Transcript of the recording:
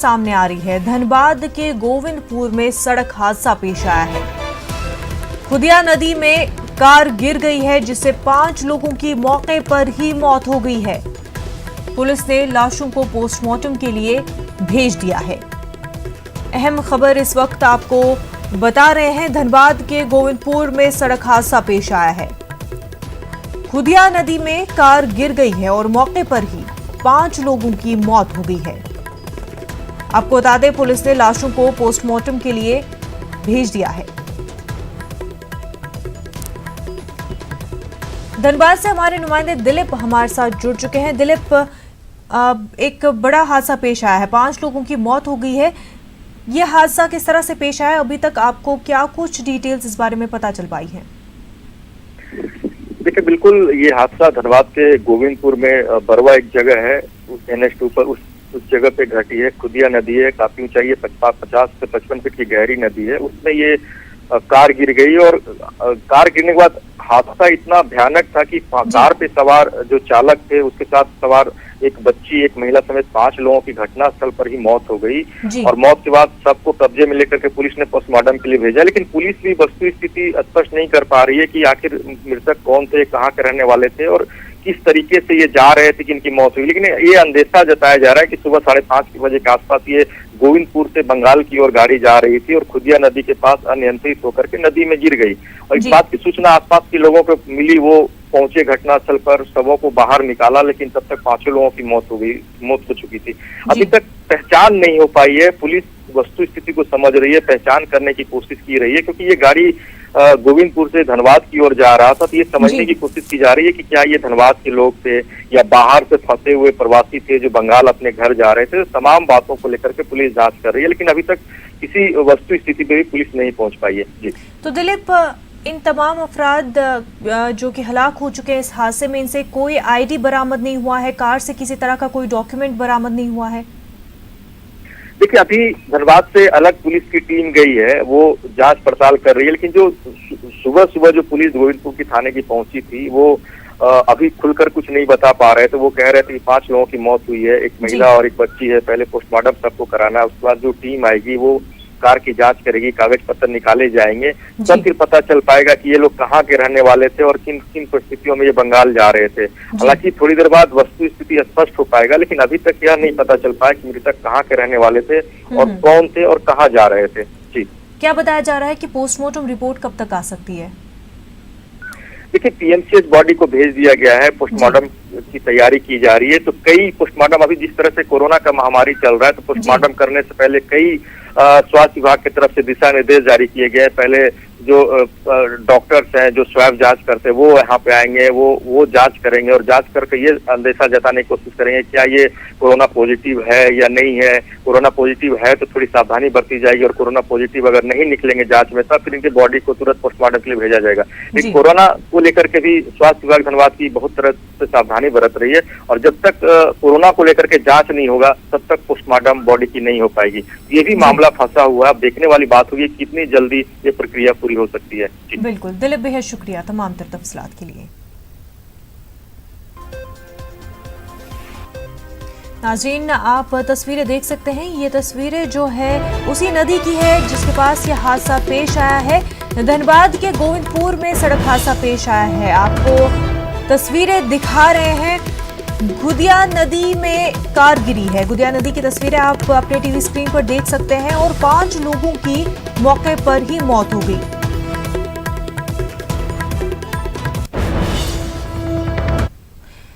सामने आ रही है। धनबाद के गोविंदपुर में सड़क हादसा पेश आया है। खुदिया नदी में कार गिर गई है, जिससे 5 लोगों की मौके पर ही मौत हो गई है। पुलिस ने लाशों को पोस्टमार्टम के लिए भेज दिया है। अहम खबर इस वक्त आपको बता रहे हैं। धनबाद के गोविंदपुर में सड़क हादसा पेश आया है। खुदिया नदी में कार गिर गई है और मौके पर ही 5 लोगों की मौत हो गई है। आपको बता दें, पुलिस ने लाशों को पोस्टमार्टम के लिए भेज दिया है। धनबाद से हमारे नुमाइंदे दिलीप हमारे साथ जुड़ चुके हैं। दिलीप, एक बड़ा हादसा पेश आया है, 5 लोगों की मौत हो गई है। यह हादसा किस तरह से पेश आया, अभी तक आपको क्या कुछ डिटेल्स इस बारे में पता चल पाई है? देखिए, बिल्कुल ये हादसा धनबाद के गोविंदपुर में बरवा एक जगह है, उस NH2 पर उस जगह पे घटी है। खुदिया नदी है, काफी ऊंचाई है, 50 से 55 फीट की गहरी नदी है। उसमें ये कार गिर गई और कार गिरने के बाद हादसा इतना भयानक था कि कार पे सवार जो चालक थे, उसके साथ सवार एक बच्ची, एक महिला समेत 5 लोगों की घटनास्थल पर ही मौत हो गई। और मौत के बाद सबको कब्जे में लेकर के पुलिस ने पोस्टमार्टम के लिए भेजा, लेकिन पुलिस भी वस्तु स्थिति स्पष्ट नहीं कर पा रही है कि आखिर मृतक कौन थे, कहाँ के रहने वाले थे और किस तरीके से ये जा रहे थे कि इनकी मौत हुई। लेकिन ये अंदेशा जताया जा रहा है कि सुबह 5:30 बजे के आसपास ये गोविंदपुर से बंगाल की ओर गाड़ी जा रही थी और खुदिया नदी के पास अनियंत्रित होकर के नदी में गिर गई। और इस बात की सूचना आसपास के लोगों को मिली, वो पहुंचे घटनास्थल पर, शवों को बाहर निकाला, लेकिन तब तक 5 लोगों की मौत हो चुकी थी। अभी तक पहचान नहीं हो पाई है। पुलिस वस्तु स्थिति को समझ रही है, पहचान करने की कोशिश की रही है, क्योंकि ये गाड़ी गोविंदपुर से धनबाद की ओर जा रहा था। तो ये समझने की कोशिश की जा रही है कि क्या ये धनबाद के लोग थे या बाहर से फंसे हुए प्रवासी थे जो बंगाल अपने घर जा रहे थे। तमाम बातों को लेकर के पुलिस जांच कर रही है, लेकिन अभी तक किसी वस्तु स्थिति पे भी पुलिस नहीं पहुंच पाई है। जी, तो दिलीप, इन तमाम अफराद जो कि हलाक हो चुके हैं इस हादसे में, इनसे कोई ID बरामद नहीं हुआ है? कार से किसी तरह का कोई डॉक्यूमेंट बरामद नहीं हुआ है? देखिए, अभी धनबाद से अलग पुलिस की टीम गई है, वो जांच पड़ताल कर रही है, लेकिन जो सुबह जो पुलिस गोविंदपुर की थाने की पहुंची थी, वो अभी खुलकर कुछ नहीं बता पा रहे थे। वो कह रहे थे कि 5 लोगों की मौत हुई है, एक महिला और एक बच्ची है। पहले पोस्टमार्टम सबको कराना है, उसके बाद जो टीम आएगी वो कार की जांच करेगी, कागज पत्र निकाले जाएंगे, तब फिर पता चल पाएगा कि ये लोग कहाँ के रहने वाले थे और किन किन परिस्थितियों में ये बंगाल जा रहे थे। हालांकि थोड़ी देर बाद वस्तु स्थिति स्पष्ट हो पाएगा, लेकिन अभी तक यह नहीं पता चल पाया कि मृतक कहाँ के रहने वाले थे और कौन थे और कहाँ जा रहे थे। जी, क्या बताया जा रहा है कि पोस्टमार्टम रिपोर्ट कब तक आ सकती है? देखिए, PMCH बॉडी को भेज दिया गया है, पोस्टमार्टम की तैयारी की जा रही है। तो कई पोस्टमार्टम, अभी जिस तरह से कोरोना का महामारी चल रहा है, तो पोस्टमार्टम करने से पहले कई स्वास्थ्य विभाग की तरफ से दिशा निर्देश जारी किए गए। पहले जो डॉक्टर्स हैं जो स्वैब जांच करते हैं, वो यहाँ पे आएंगे, वो जांच करेंगे और जांच करके ये अंदेशा जताने की कोशिश करेंगे क्या ये कोरोना पॉजिटिव है या नहीं है। कोरोना पॉजिटिव है तो थोड़ी सावधानी बरती जाएगी, और कोरोना पॉजिटिव अगर नहीं निकलेंगे जांच में, तब फिर इनकी बॉडी को तुरंत पोस्टमार्टम के लिए भेजा जाएगा। लेकिन कोरोना को लेकर के भी स्वास्थ्य विभाग धनबाद की बहुत तरह से सावधानी बरत रही है, और जब तक कोरोना को लेकर के जांच नहीं होगा तब तक पोस्टमार्टम बॉडी की नहीं हो पाएगी। ये भी मामला फंसा हुआ है। अब देखने वाली बात होगी कितनी जल्दी ये प्रक्रिया पूरी हो सकती है। बिल्कुल दिलीप, बेहद शुक्रिया तमाम तफसीलात के लिए। नाज़रीन, आप तस्वीरें देख सकते हैं। ये तस्वीरें जो है उसी नदी की है जिसके पास ये हादसा पेश आया है। धनबाद के गोविंदपुर में सड़क हादसा पेश आया है। आपको तस्वीरें दिखा रहे हैं। खुदिया नदी में कार गिरी है। खुदिया नदी की तस्वीरें आप अपने TV स्क्रीन पर देख सकते हैं और 5 लोगों की मौके पर ही मौत हो गई।